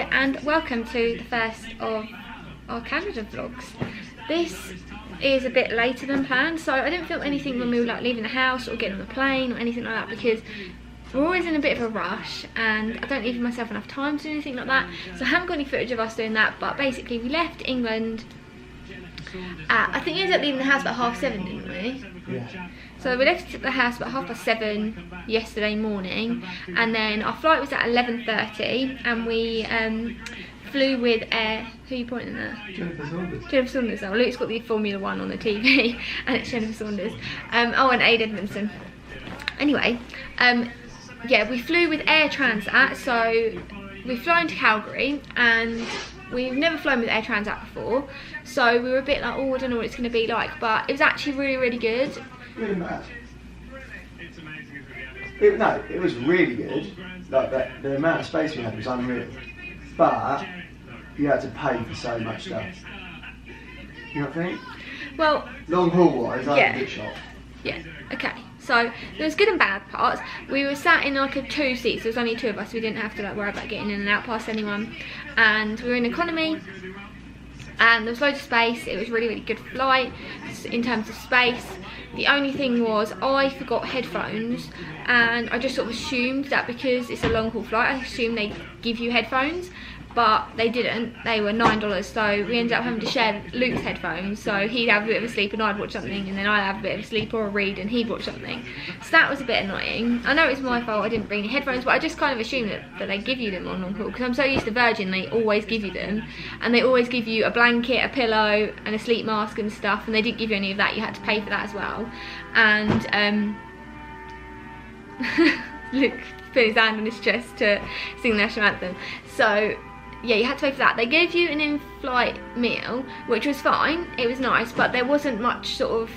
and welcome to the first of our Canada vlogs. This is a bit later than planned, so I didn't film anything when we were like leaving the house or getting on the plane or anything like that, because we're always in a bit of a rush and I don't leave myself enough time to do anything like that. So I haven't got any footage of us doing that, but basically we left England at, I think we ended up leaving the house about 7:30, didn't we? Yeah. So we left the house about 7:30 yesterday morning, and then our flight was at 11:30, and we flew with Air. Who are you pointing at? Jennifer Saunders. Jennifer Saunders. Oh, Luke's got the Formula 1 on the TV, and it's Jennifer Saunders. Oh, and Aid Edmondson. Anyway, yeah, we flew with Air Transat, so we've flown to Calgary, and we've never flown with Air Transat before, so we were a bit like, oh, I don't know what it's going to be like, but it was actually really, really good. Really mad. It was really good. Like the amount of space we had was unreal, but you had to pay for so much stuff. You know what I think? Well, long haul wise, I yeah. had a big shop. Yeah. Okay. So there was good and bad parts. We were sat in like a 2 seats. There was only 2 of us. We didn't have to like worry about getting in and out past anyone. And we were in economy, and there was loads of space. It was really, really good flight in terms of space. The only thing was I forgot headphones, and I just sort of assumed that because it's a long haul flight, I assumed they give you headphones, but they didn't. They were $9, so we ended up having to share Luke's headphones, so he'd have a bit of a sleep and I'd watch something, and then I'd have a bit of a sleep or a read and he'd watch something. So that was a bit annoying. I know it's my fault I didn't bring any headphones, but I just kind of assumed that they give you them on long haul, because I'm so used to Virgin, they always give you them, and they always give you a blanket, a pillow and a sleep mask and stuff, and they didn't give you any of that. You had to pay for that as well. And Luke put his hand on his chest to sing the national anthem. So yeah, you had to pay for that. They gave you an in-flight meal, which was fine. It was nice, but there wasn't much sort of.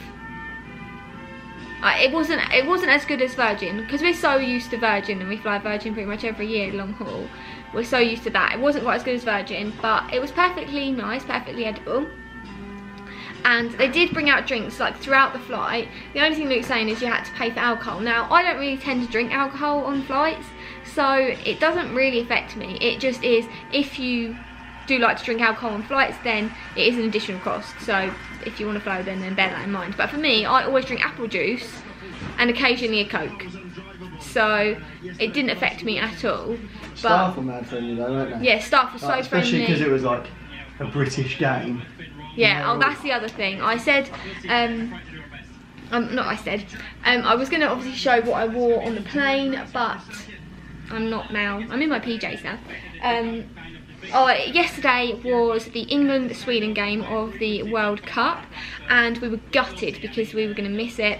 It wasn't as good as Virgin, because we're so used to Virgin, and we fly Virgin pretty much every year long haul. We're so used to that. It wasn't quite as good as Virgin, but it was perfectly nice, perfectly edible. And they did bring out drinks like throughout the flight. The only thing Luke's saying is you had to pay for alcohol. Now, I don't really tend to drink alcohol on flights, so it doesn't really affect me. It just is, if you do like to drink alcohol on flights, then it is an additional cost. So if you want to fly then bear that in mind. But for me, I always drink apple juice and occasionally a Coke. So it didn't affect me at all. Staff were mad friendly though, weren't they? Yeah, staff were so especially friendly. because it was like a British game. Yeah, oh, that's the other thing. I said, I was going to obviously show what I wore on the plane, but I'm not now. I'm in my PJs now. Yesterday was the England-Sweden game of the World Cup, and we were gutted because we were going to miss it,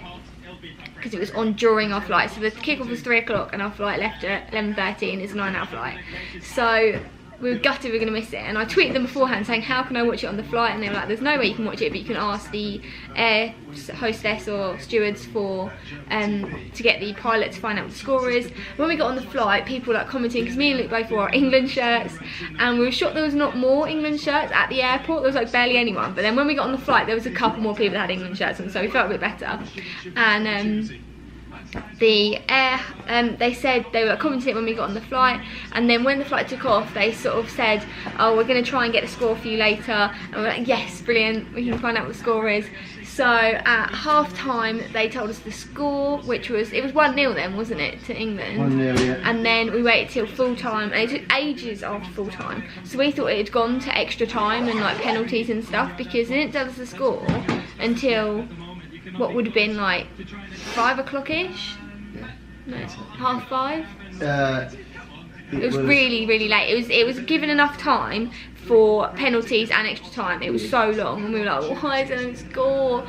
because it was on during our flight. So the kickoff was 3 o'clock and our flight left at 11:30, and it's a 9-hour flight. So we were gutted we were going to miss it, and I tweeted them beforehand saying, how can I watch it on the flight? And they were like, there's no way you can watch it, but you can ask the air hostess or stewards for to get the pilot to find out what the score is. When we got on the flight, people were like commenting, because me and Luke both wore our England shirts, and we were shocked there was not more England shirts at the airport. There was like barely anyone, but then when we got on the flight, there was a couple more people that had England shirts on, so we felt a bit better. And the air, they said they were commenting when we got on the flight, and then when the flight took off, they sort of said, oh, we're going to try and get the score for you later, and we're like, yes, brilliant, we can find out what the score is. So at half time they told us the score, which was, it was 1-0 then, wasn't it, to England? 1-0, yeah. And then we waited till full time, and it took ages after full time, so we thought it had gone to extra time and like penalties and stuff, because they didn't tell us the score until what would have been like 5 o'clock-ish? No, 5:30? It was really, really late. It was given enough time for penalties and extra time. It was so long, and we were like, why is there no score?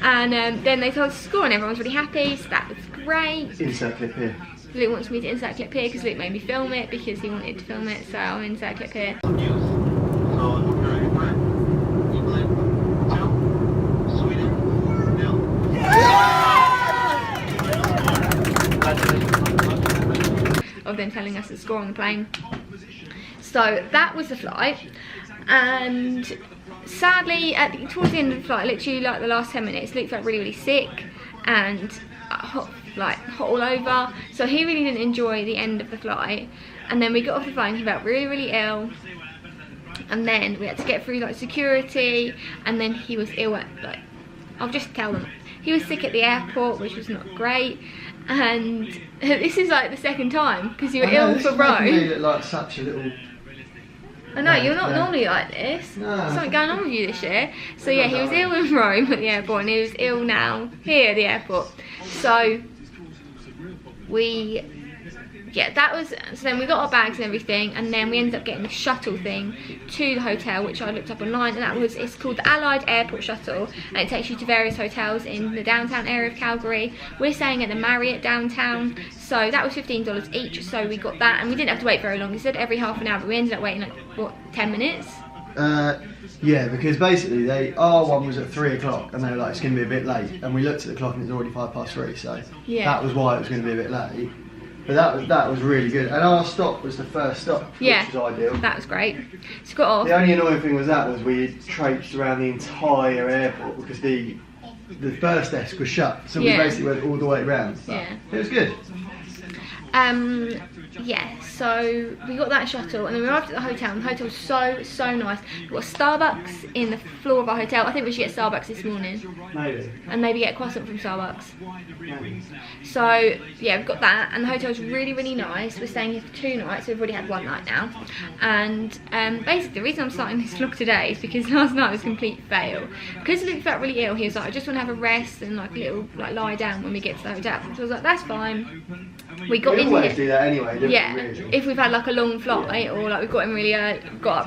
And then they told us the score, and everyone was really happy, so that was great. Insert clip here. Luke wants me to insert clip here because Luke made me film it because he wanted to film it, so I'll insert clip here. Of them telling us the score on the plane. So that was the flight, and sadly towards the end of the flight, literally like the last 10 minutes, Luke felt really, really sick, and like hot all over, so he really didn't enjoy the end of the flight. And then we got off the phone, he felt really, really ill. And then we had to get through like security, and then he was ill at, like, I'll just tell them, he was sick at the airport, which was not great. And this is like the second time, because you were ill for Rome. You look like such a little... I know, you're not normally like this. No. There's something going on with you this year. So yeah, he was ill in Rome at the airport, and he was ill now here at the airport. So so then we got our bags and everything, and then we ended up getting the shuttle thing to the hotel, which I looked up online, and it's called the Allied Airport Shuttle, and it takes you to various hotels in the downtown area of Calgary. We're staying at the Marriott downtown, so that was $15 each, so we got that, and we didn't have to wait very long. He said every half an hour, but we ended up waiting like, what, 10 minutes? Yeah, because basically our one was at 3 o'clock, and they were like, it's going to be a bit late, and we looked at the clock and it was already 3:05, so yeah, that was why it was going to be a bit late. But that was really good, and our stop was the first stop, which was ideal. That was great. So got off. The only annoying thing was we traipsed around the entire airport because the first desk was shut, so we basically went all the way around. Yeah, it was good. Yeah, so we got that shuttle, and then we arrived at the hotel, and the hotel was so nice. We got a Starbucks in the floor of our hotel. I think we should get Starbucks this morning. Maybe. And maybe get a croissant from Starbucks. Maybe. So yeah, we've got that, and the hotel's really, really nice. We're staying here for 2 nights, so we've already had 1 night now. And basically the reason I'm starting this vlog today is because last night was a complete fail. Because Luke felt really ill, he was like, I just want to have a rest and like a little lie down when we get to the hotel. So I was like, that's fine. We got in always here. Do that anyway, don't yeah, we, really? If we've had like a long flight, or like we've got up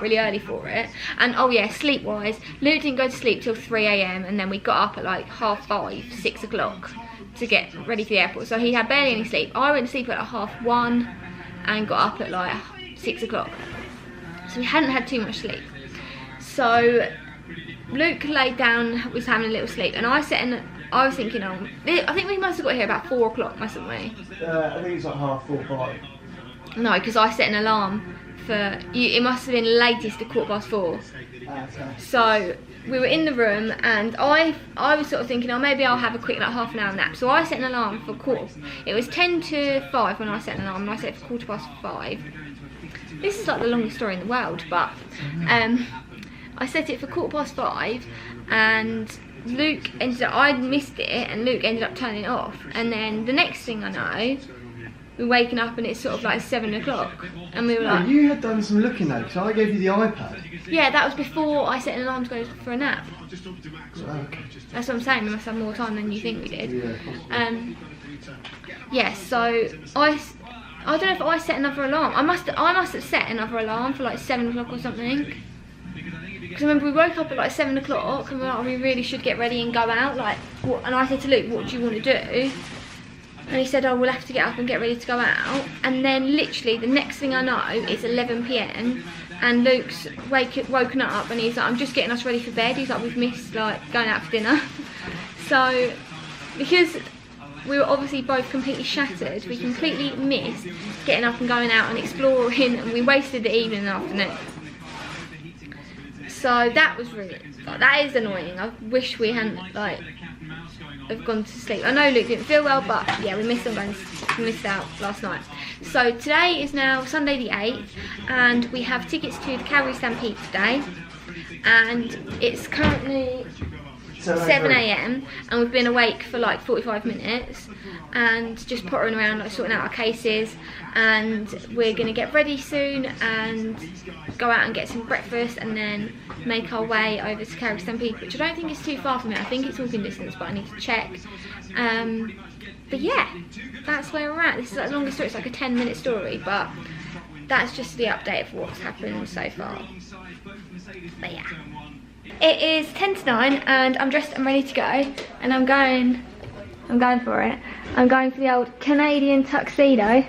really early for it. And oh yeah, sleep wise, Luke didn't go to sleep till 3 AM, and then we got up at like 5:30, 6 o'clock to get ready for the airport. So he had barely any sleep. I went to sleep at like 1:30 and got up at like 6 o'clock. So we hadn't had too much sleep. So Luke laid down, was having a little sleep, and I was thinking, I think we must have got here about 4 o'clock, mustn't we? I think it's like 4:30, 5. No, because I set an alarm for you. It must have been latest at 4:15. Okay. So we were in the room, and I was sort of thinking, maybe I'll have a quick like half an hour nap. So I set an alarm for it was 10 to 5 when I set an alarm, and I set it for 5:15. This is like the longest story in the world, but I set it for 5:15, and Luke I missed it, and Luke ended up turning it off. And then the next thing I know, we're waking up and it's sort of like 7 o'clock, and we were like... You had done some looking though, because I gave you the iPad. Yeah, that was before I set an alarm to go for a nap. Okay. That's what I'm saying, we must have more time than you think we did. Yeah, yeah, so I don't know if I set another alarm. I must have set another alarm for like 7 o'clock or something. Because I remember we woke up at like 7 o'clock and we were like, we really should get ready and go out. Like, and I said to Luke, what do you want to do? And he said, we'll have to get up and get ready to go out. And then literally the next thing I know, it's 11 PM, and Luke's woken up, and he's like, I'm just getting us ready for bed. He's like, we've missed like going out for dinner. So because we were obviously both completely shattered, we completely missed getting up and going out and exploring, and we wasted the evening and afternoon. So that was really, that is annoying. I wish we hadn't have gone to sleep. I know Luke didn't feel well, but yeah, we missed out last night. So today is now Sunday the 8th, and we have tickets to the Calgary Stampede today, and it's currently 7 AM, and we've been awake for like 45 minutes and just pottering around like sorting out our cases, and we're gonna get ready soon and go out and get some breakfast and then make our way over to Calgary Stampede, which I don't think is too far from here. I think it's walking distance, but I need to check. But yeah, that's where we're at. This is like the longest story. It's like a 10-minute story, but that's just the update of what's happened so far. But yeah, it is 10 to 9 and I'm dressed and ready to go, and I'm going for it. I'm going for the old Canadian tuxedo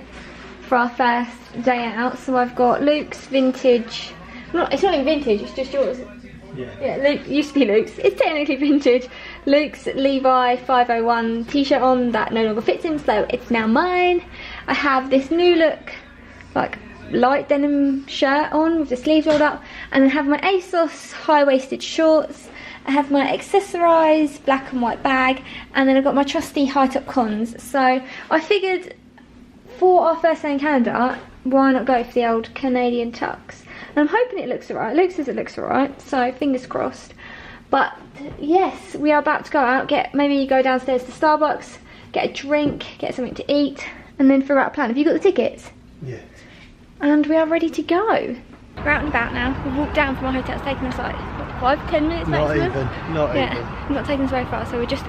for our first day out. So I've got Luke's vintage, it's not even vintage, it's just yours. Yeah, Luke, used to be Luke's, it's technically vintage. Luke's Levi 501 t-shirt on that no longer fits him, so it's now mine. I have this new look, like light denim shirt on with the sleeves rolled up, and then have my ASOS high-waisted shorts, I have my accessorised black and white bag, and then I've got my trusty high top cons. So I figured for our first day in Canada, why not go for the old Canadian tux? And I'm hoping it looks alright. Luke says it looks alright, so fingers crossed. But yes, we are about to go out, maybe go downstairs to Starbucks, get a drink, get something to eat, and then figure out a plan. Have you got the tickets? Yeah. And we are ready to go. We're out and about now. We've walked down from our hotel. It's taken us like, what, 5-10 minutes maximum? Not even. It's not taking us very far, so we're just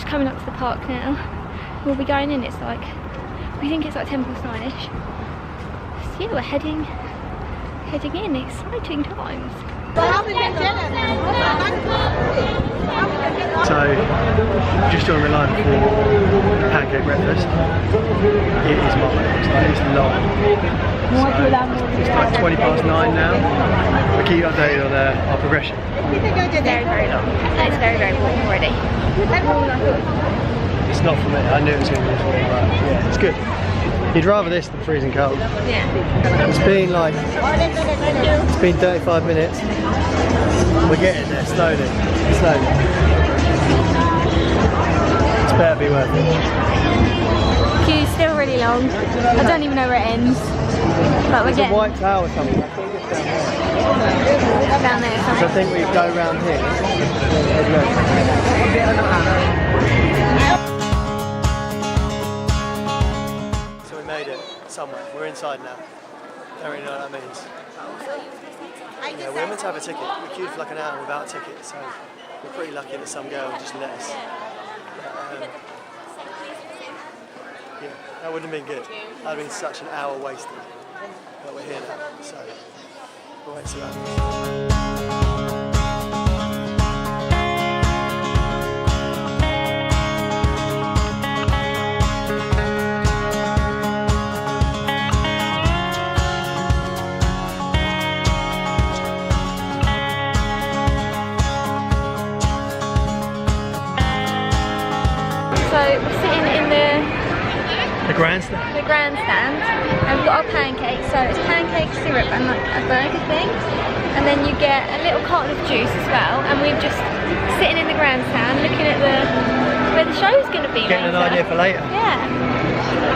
coming up to the park now. We'll be going in, it's like, we think it's like 9:10ish. So yeah, we're heading in, exciting times. So, just on the line for pancake breakfast. It is marvellous, like it's long. So, it's like 9:20 now. We keep updated on our progression. Very, very long. And it's very, very warm already. It's not for me, I knew it was going to be this warm, but yeah, it's good. You'd rather this than freezing cold. Yeah. It's been 35 minutes. We're getting there slowly. It's better be worth it. Queue's still really long. I don't even know where it ends. But we're There's getting a white tower somewhere. I think it's down there. So I think we go round here. So we made it somewhere. We're inside now. Don't really know what that means. Yeah, we were meant to have a ticket. We queued for like an hour without a ticket, so we're pretty lucky that some girl just let us. But, yeah, that wouldn't have been good. That would have been such an hour wasted. But we're here now, so we'll wait to see what happens. So we're sitting in The grandstand? the grandstand, and we've got our pancakes. So it's pancake syrup and like a burger thing, and then you get a little carton of juice as well. And we're just sitting in the grandstand looking at where the show's going to be. Getting an idea for later. Yeah,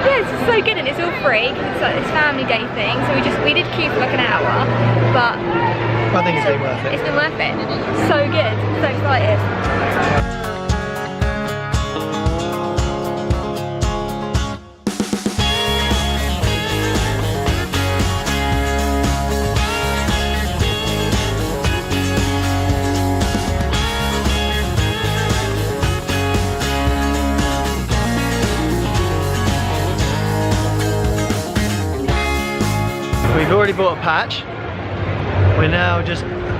it's so good, and it's all free. It's like this family day thing. So we did queue for like an hour, but I think it's been worth it. It's been worth it. So good, so excited. We've already bought a patch.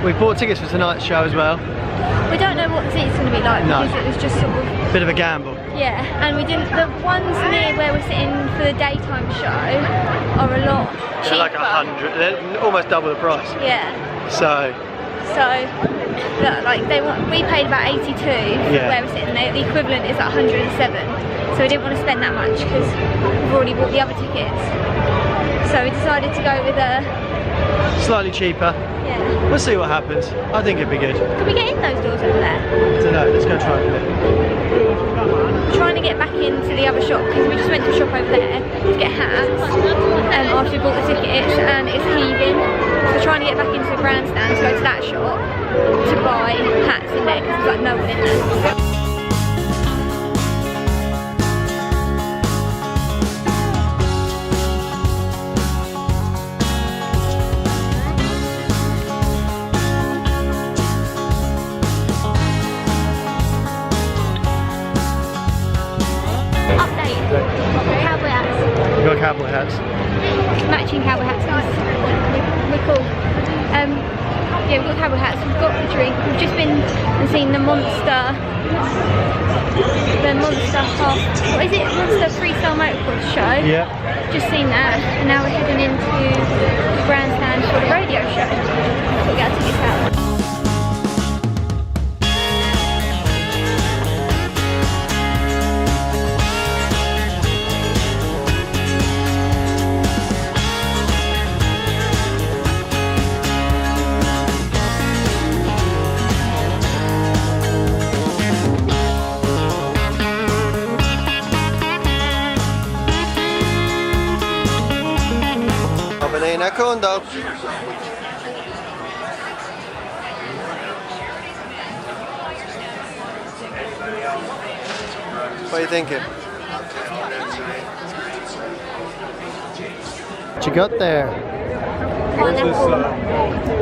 We bought tickets for tonight's show as well. We don't know what the seat's going to be like because it was just sort of... Bit of a gamble. Yeah, and we didn't... The ones near where we're sitting for the daytime show are a lot cheaper. They're like 100, they're almost double the price. Yeah. So look, like we paid about 82 for where we're sitting. The equivalent is like 107. So we didn't want to spend that much because we've already bought the other tickets. So we decided to go with a... Slightly cheaper. Yeah. We'll see what happens. I think it'd be good. Can we get in those doors over there? I don't know, let's go try and do it. We're trying to get back into the other shop because we just went to a shop over there to get hats after we bought the tickets, and it's heaving. So we're trying to get back into the grandstand to go to that shop to buy hats in there because there's like no one in there. Cowboy hats. We've got cowboy hats. Matching cowboy hats. We're cool. Yeah, we've got cowboy hats. We've got the drink. We've just been and seen the Monster half. What is it? Monster Freestyle Motocross show. Yeah. Just seen that, and now we're heading into the grandstand for the radio show. So we got to get out. in a corn dog. What are you thinking? What you got there?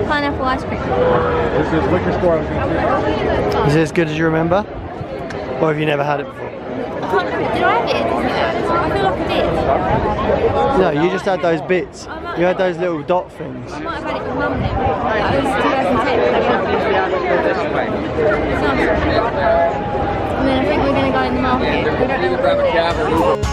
Pineapple ice cream. This is liquor store. Is it as good as you remember? Or have you never had it before? I can't remember. Did I have it at Disneyland? I feel like I did. No, you just had those bits. You had those little dot things. I might have had it with Mum then. That was 2010. I mean, I think we're going to go in the market. We don't know what we're doing.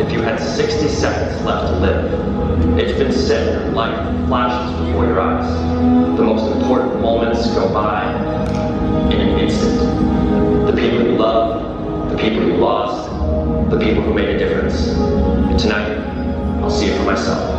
If you had 60 seconds left to live, it's been said your life flashes before your eyes. The most important moments go by in an instant. The people you love, the people you lost, the people who made a difference. Tonight, I'll see it for myself.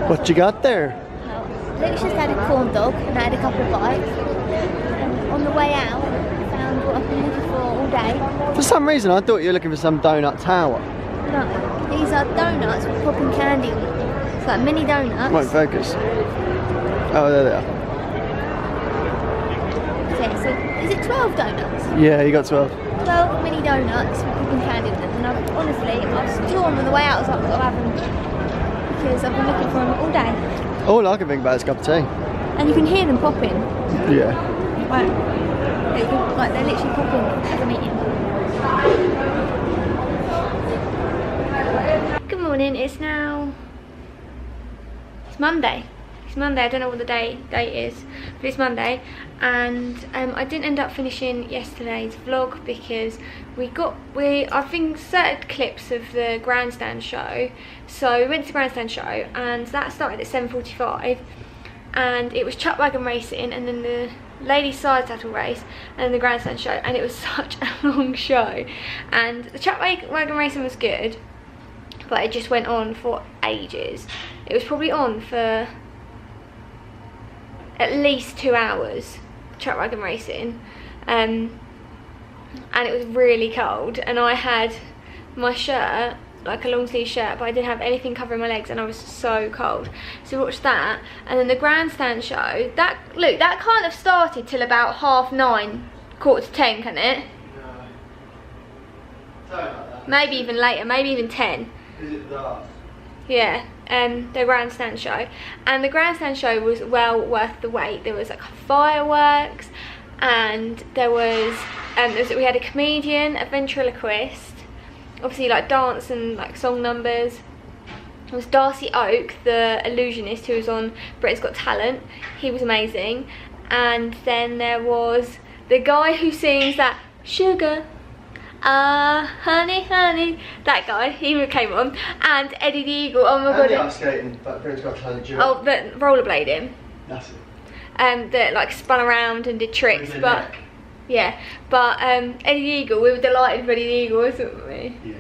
What you got there? Luke's just had a corn dog and I had a couple of bites. And on the way out, I found what I've been looking for all day. For some reason, I thought you were looking for some donut tower. No, these are donuts with popping candy on them. It's like mini donuts. Won't focus. Oh, there they are. Okay, so is it 12 donuts? Yeah, you got 12. 12 mini donuts with popping candy in them. And honestly, I was drawn on the way out. I was like, I've got to have them. Because I've been looking for them all day. All I can think about is a cup of tea. And you can hear them popping. Yeah. Right. Like they're literally popping as I'm eating. Good morning, it's Monday. It's Monday, I don't know what the date is, but it's Monday. And I didn't end up finishing yesterday's vlog because I've inserted clips of the grandstand show. So we went to the grandstand show and that started at 7:45 and it was chuck wagon racing and then the ladies side saddle race and then the grandstand show, and it was such a long show. And the chuck wagon racing was good, but it just went on for ages. It was probably on for at least 2 hours, chuck wagon racing, and it was really cold, and I had my shirt, like a long sleeve shirt, but I didn't have anything covering my legs and I was so cold. So we watched that, and then the grandstand show, that can't have started till about 9:30, 9:45, can it? No. Like that. Maybe even later, maybe even 10. Is it dark? Yeah. the grandstand show, and the grandstand show was well worth the wait. There was like fireworks, and there was we had a comedian, a ventriloquist, obviously like dance and like song numbers. It was Darcy Oak, the illusionist, who was on Britain's Got Talent. He was amazing. And then there was the guy who sings that sugar, honey, honey, that guy, he came on. And Eddie the Eagle, oh my god. ice skating, but Britain's Got Talent duo. Oh, the rollerblading. That's it. That like spun around and did tricks, but yeah. But Eddie the Eagle, we were delighted with Eddie the Eagle, wasn't we? Yeah.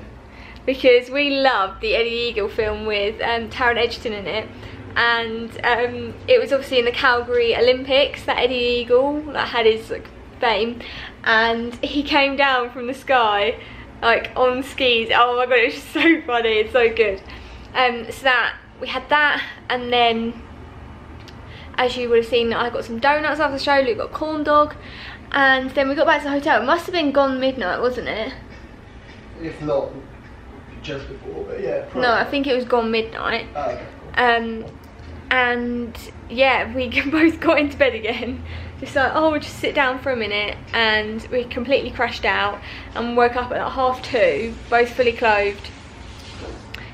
Because we loved the Eddie the Eagle film with Taron Egerton in it, and it was obviously in the Calgary Olympics that Eddie the Eagle like, had his like, fame, and he came down from the sky like on skis. Oh my god, it was just so funny, it's so good. So that we had that, and then as you would have seen, I got some donuts after the show. Luke got a corn dog, and then we got back to the hotel. It must have been gone midnight, wasn't it? If not, just before, but yeah. Probably. No, I think it was gone midnight. Oh, okay. And yeah, we both got into bed again. Just like, oh, we'll just sit down for a minute, and we completely crashed out and woke up at like 2:30, both fully clothed,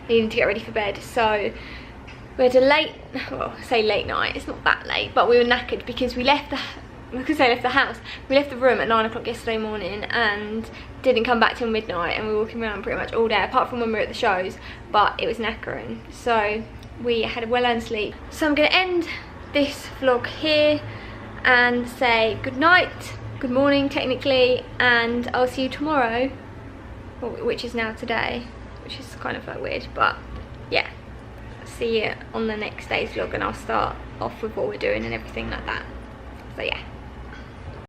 needing to get ready for bed. So we had a late, well, I say late night, it's not that late, but we were knackered because we left the house. We left the room at 9 o'clock yesterday morning and didn't come back till midnight, and we were walking around pretty much all day, apart from when we were at the shows, but it was knackering. So we had a well-earned sleep. So I'm going to end this vlog here and say good night, good morning technically, and I'll see you tomorrow, which is now today, which is kind of like weird, but yeah. See you on the next day's vlog, and I'll start off with what we're doing and everything like that. So yeah.